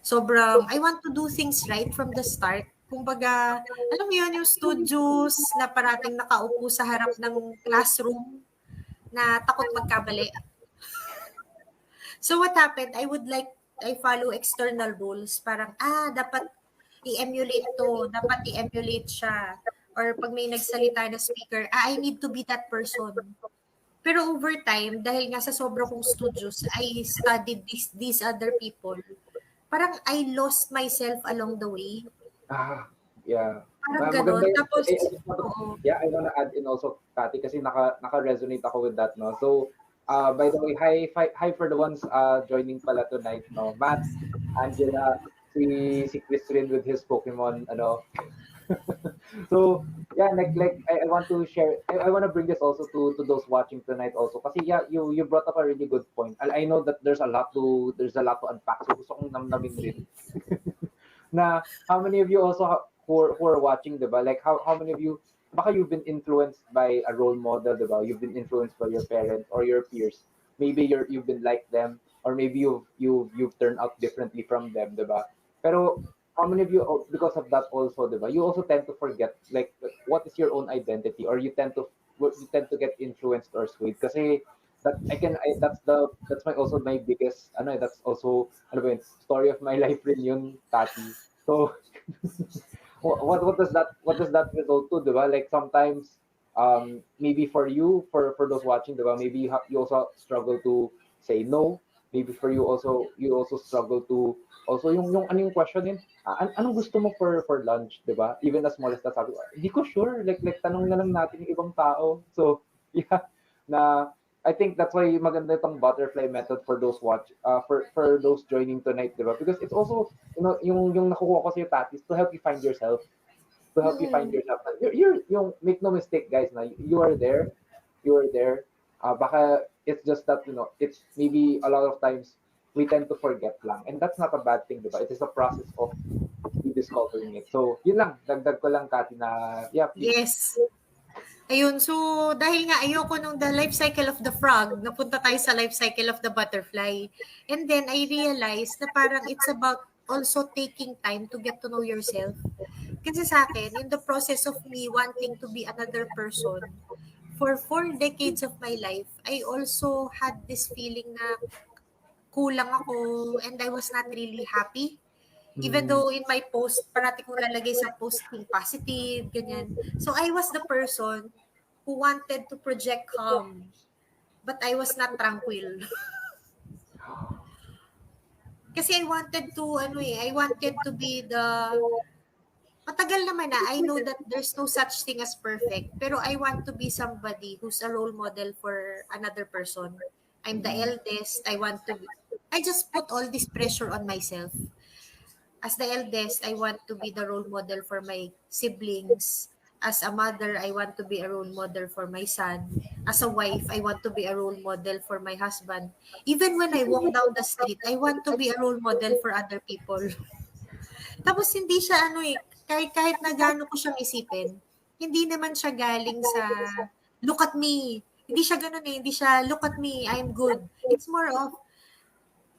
Sobrang I want to do things right from the start. Kumbaga, alam mo 'yun, yung studios na parating nakaupo sa harap ng classroom na takot magkamali. So what happened, I follow external rules. Parang, dapat i-emulate to, dapat i-emulate siya. Or pag may nagsalita na speaker, I need to be that person. Pero over time, dahil nga sa sobra kong studios, I studied these other people. Parang I lost myself along the way. Yeah. Parang Maganda ganon. yun. Tapos, I just want to, oo. yeah, I wanna add in also, Kati, kasi naka-resonate ako with that, no? So, by the way, hi for the ones joining pala tonight, no? Matt, Angela, si Chris rin with his Pokemon, ano. So, yeah, like I want to share, I want to bring this also to those watching tonight also. Kasi yeah, you brought up a really good point. I know that there's a lot to unpack. So, gusto kong namnamin rin. Na how many of you also who are watching, diba? Like how many of you baka you've been influenced by a role model, diba? You've been influenced by your parents or your peers. Maybe you've been like them, or maybe you've turned out differently from them, diba? Pero how many of you, because of that also, diba? You also tend to forget like what is your own identity, or you tend to get influenced or swayed kasi that's my biggest that's also story of my life rin yun, Tati. So what does that result to, diba? Like sometimes maybe for you, for those watching, diba? Maybe you also struggle to say no. Maybe for you also struggle to also yung ano yung question din, anong gusto mo for lunch, diba? Even as small as that, sabi ko, hindi ko sure, like tanong na lang natin yung ibang tao. So yeah, na I think that's why maganda itong butterfly method for those for those joining tonight, diba? Because it's also, yung nakukuha ko sa iyo, Tati, is to help you find yourself. To help you find Mm-mm. yourself. Yung make no mistake, guys, na you are there. You are there. Baka it's just that, it's maybe a lot of times we tend to forget lang. And that's not a bad thing, diba? It is a process of rediscovering it. So, yun lang. Dagdag ko lang, Kati, na, yeah, please. Yes. Ayun, so dahil nga ayoko nung the life cycle of the frog, napunta tayo sa life cycle of the butterfly. And then I realized na parang it's about also taking time to get to know yourself. Kasi sa akin, in the process of me wanting to be another person, for 4 decades of my life, I also had this feeling na kulang ako and I was not really happy. Even Mm. though in my post, parati kong lalagay sa posting positive, ganyan. So I was the person who wanted to project calm, but I was not tranquil. Kasi I wanted to be matagal naman na, I know that there's no such thing as perfect, pero I want to be somebody who's a role model for another person. I'm the Mm. eldest, I just put all this pressure on myself. As the eldest, I want to be the role model for my siblings. As a mother, I want to be a role model for my son. As a wife, I want to be a role model for my husband. Even when I walk down the street, I want to be a role model for other people. Tapos hindi siya kahit na gaano ko siyang isipin, hindi naman siya galing sa look at me. Hindi siya gano'n hindi siya look at me, I'm good. It's more of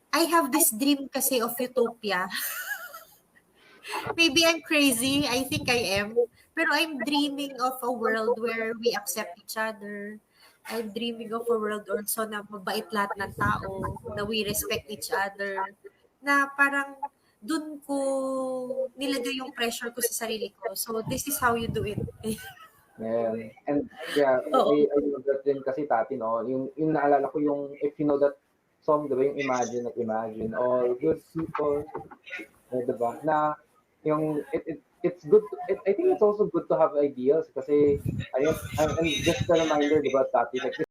I have this dream kasi of utopia. Maybe I'm crazy, I think I am. Pero I'm dreaming of a world where we accept each other. I'm dreaming of a world also na mabait lahat ng tao, na we respect each other, na parang dun ko nilagay yung pressure ko sa sarili ko. So, this is how you do it. Yeah. And yeah, Oo. I love that din kasi, Tati, no? Yung naalala ko yung, if you know that song, diba, yung Imagine at Imagine, all good people, diba? Na yung it's good I think it's also good to have ideals kasi ayun, and just a reminder, diba, Tati, like